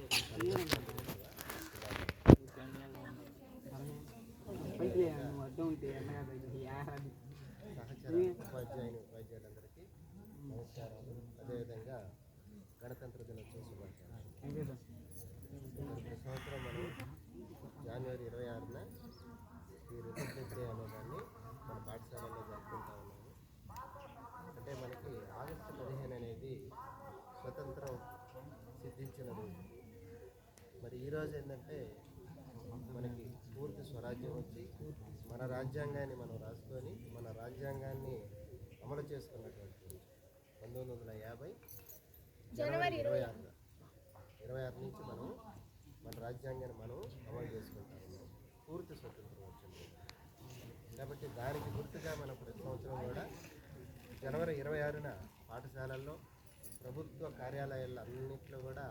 సహచర ఉపాధ్యాయులందరికీ నమస్కారాలు. అదేవిధంగా గణతంత్ర దినోత్సవ శుభాకాంక్షలు. ప్రతి సంవత్సరం మనం జనవరి 26న ఈ రిపబ్లిక్ డే అనేదాన్ని మన పాఠశాలలో జరుపుకుంటా ఉన్నాము. అంటే మనకి ఆగస్టు 15 అనేది స్వతంత్రం సిద్ధించిన రోజు. మరి ఈరోజు ఏంటంటే మనకి పూర్తి స్వరాజ్యం వచ్చి మన రాజ్యాంగాన్ని మనం రాసుకొని మన రాజ్యాంగాన్ని అమలు చేసుకున్నటువంటి రోజు 1950 జనవరి 26 నుంచి మనం మన రాజ్యాంగాన్ని మనం అమలు చేసుకుంటా ఉన్నాం. పూర్తి స్వతంత్రం వచ్చింది కాబట్టి దానికి గుర్తుగా మనం ప్రతి సంవత్సరం కూడా జనవరి 26న పాఠశాలల్లో ప్రభుత్వ కార్యాలయాల్లో అన్నింటిలో కూడా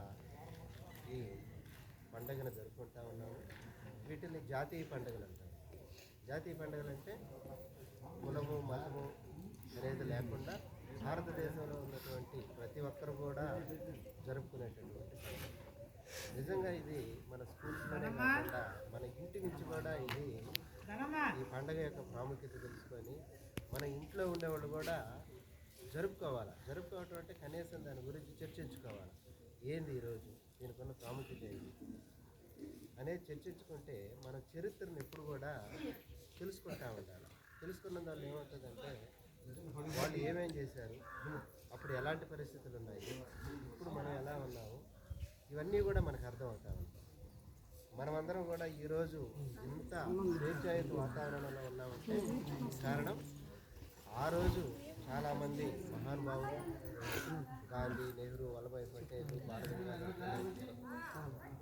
ఈ పండుగను జరుపుకుంటా ఉన్నాము. వీటిని జాతీయ పండుగలు అంటారు. జాతీయ పండుగలు అంటే కులము మతము అనేది లేకుండా భారతదేశంలో ఉన్నటువంటి ప్రతి ఒక్కరు కూడా జరుపుకునేటటువంటి పండుగ. నిజంగా ఇది మన స్కూల్స్లోనే కాకుండా మన ఇంటి నుంచి కూడా ఇది ఈ పండుగ యొక్క ప్రాముఖ్యత తెలుసుకొని మన ఇంట్లో ఉండేవాళ్ళు కూడా జరుపుకోవాలి. జరుపుకోవటం అంటే కనీసం దాని గురించి చర్చించుకోవాలి. ఏంది ఈరోజు, దీనికున్న ప్రాముఖ్యత ఏంటి అనేది చర్చించుకుంటే మన చరిత్రను ఎప్పుడు కూడా తెలుసుకుంటా ఉండాలి. తెలుసుకున్న దానిలో ఏమవుతుందంటే వాళ్ళు ఏమేం చేశారు, అప్పుడు ఎలాంటి పరిస్థితులు ఉన్నాయి, ఇప్పుడు మనం ఎలా ఉన్నాము, ఇవన్నీ కూడా మనకు అర్థమవుతా ఉంటాయి. మనమందరం కూడా ఈరోజు ఇంత స్వేచ్ఛాయుత వాతావరణంలో ఉన్నామంటే కారణం ఆ రోజు చాలామంది మహానుభావులు గాంధీ, నెహ్రూ, వల్లభాయ్ పటేల్,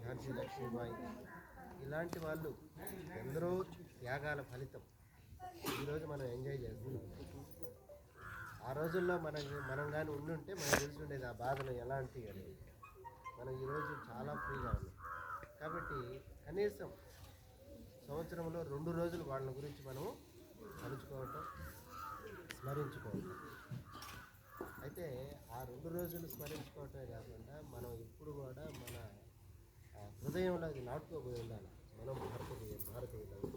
ఝాన్సీ లక్ష్మీబాయి ఇలాంటి వాళ్ళు ఎందరో త్యాగాల ఫలితం ఈరోజు మనం ఎంజాయ్ చేస్తున్నాం. ఆ రోజుల్లో మనం కానీ ఉండుంటే మనకు తెలిసి ఉండేది ఆ బాధలు ఎలాంటి అనేది. మనం ఈరోజు చాలా ఫ్రీగా ఉన్నాం కాబట్టి కనీసం సంవత్సరంలో 2 రోజులు వాళ్ళ గురించి మనం తలుచుకోవటం, స్మరించుకోవటం. అయితే ఆ 2 రోజులు స్మరించుకోవటమే కాకుండా మనం ఇప్పుడు కూడా మన హృదయంలో అది నాటుకోబోయి ఉండాలి. మనం భారతీయులు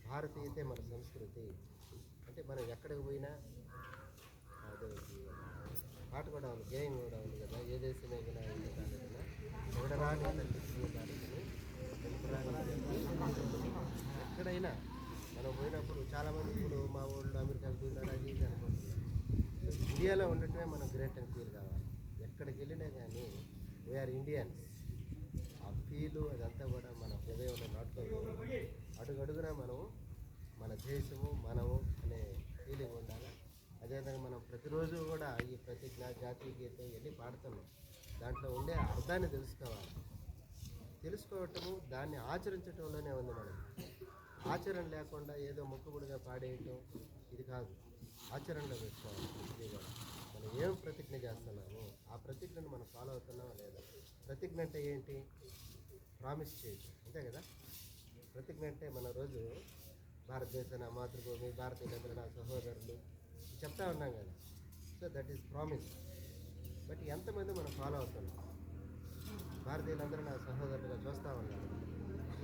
భారతీయతే మన సంస్కృతి. అంటే మనం ఎక్కడికి పోయినా అదే పాట కూడా ఉంది, గేయం కూడా ఉంది కదా, ఏ దేశమే ఎవడరాని ఎక్కడైనా మనం పోయినప్పుడు చాలామంది ఇప్పుడు మా ఊళ్ళో అమెరికాకి పోయినారు అది ఇది అనుకుంటున్నారు. ఇండియాలో ఉండటమే మనం గ్రేట్ అని ఫీల్ కావాలి. ఎక్కడికి వెళ్ళినా కానీ వీఆర్ ఇండియన్స్. ఆ ఫీలు అదంతా కూడా మన హృదయంలో నాటుకోవాలి. అడుగడుగునా మనం మన దేశము మనము అనే ఫీలింగ్ ఉండాలి. అదేవిధంగా మనం ప్రతిరోజు కూడా ఈ ప్రతిజ్ఞ, జాతీయ గీతం ఇవన్నీ పాడుతున్నాం. దాంట్లో ఉండే అర్థాన్ని తెలుసుకోవటము, దాన్ని ఆచరించటంలోనే ఉంది. మనం ఆచరణ లేకుండా ఏదో మొక్కుబడిగా పాడేయటం ఇది కాదు. ఆచరణలో పెట్టుకోవాలి. ఇది కూడా మనం ఏం ప్రతిజ్ఞ చేస్తున్నామో ఆ ప్రతిజ్ఞను మనం ఫాలో అవుతున్నామా లేదా. ప్రతిజ్ఞ అంటే ఏంటి? ప్రామిస్ చేయటం, అంతే కదా. ప్రతిజ్ఞ అంటే మన రోజు భారతదేశ నా మాతృభూమి, భారతీయులందరూ నా సహోదరులు చెప్తా ఉన్నాం కదా. So that is promise. But ఎంతమంది మనం ఫాలో అవుతున్నాం? భారతీయులందరూ నా సహోదరులుగా చూస్తూ ఉన్నాను.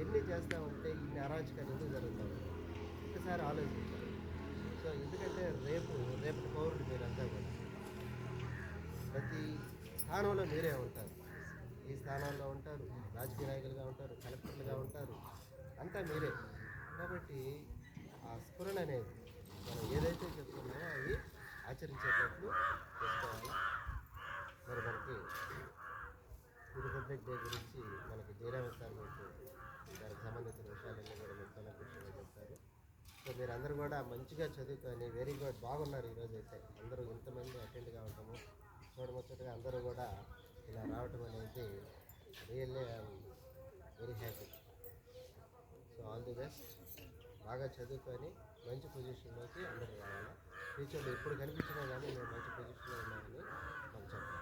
ఎన్ని చేస్తూ ఉంటే ఇన్ని అరాచకాలు ఎందుకు జరుగుతాయి ఒకసారి ఆలోచించాలి. సో ఎందుకంటే రేపటి పౌరులు మీరంతా కూడా ప్రతి స్థానంలో మీరే ఉంటారు. ఈ స్థానాల్లో ఉంటారు, రాజకీయ నాయకులుగా ఉంటారు, కలెక్టర్లుగా ఉంటారు, అంతా మీరే. కాబట్టి ఆ స్ఫురణ అనేది మనం ఏదైతే చెప్తున్నామో అవి ఆచరించేటట్లు చేసుకోవాలి. మరి మనకి రిపబ్లిక్ డే గురించి మనకి జయరామ సార్ మీకు దానికి సంబంధించిన విషయాలన్నీ కూడా మీరు కూర్చొని చెప్తారు. సో మీరు అందరూ కూడా మంచిగా చదువుకొని వెరీ గుడ్, బాగున్నారు. ఈరోజు అయితే అందరూ ఇంతమంది అటెండ్ కావటము చూడముచ్చటగా అందరూ కూడా ఇలా రావటం అనేది really I'm very happy. So all the best. బాగా చదువుకొని మంచి పొజిషన్లోకి అందరూ రావాలి. ఫ్యూచర్లో ఎప్పుడు కనిపించినా కానీ మేము మంచి పొజిషన్లో ఉన్నామని మనం చెప్పాలి.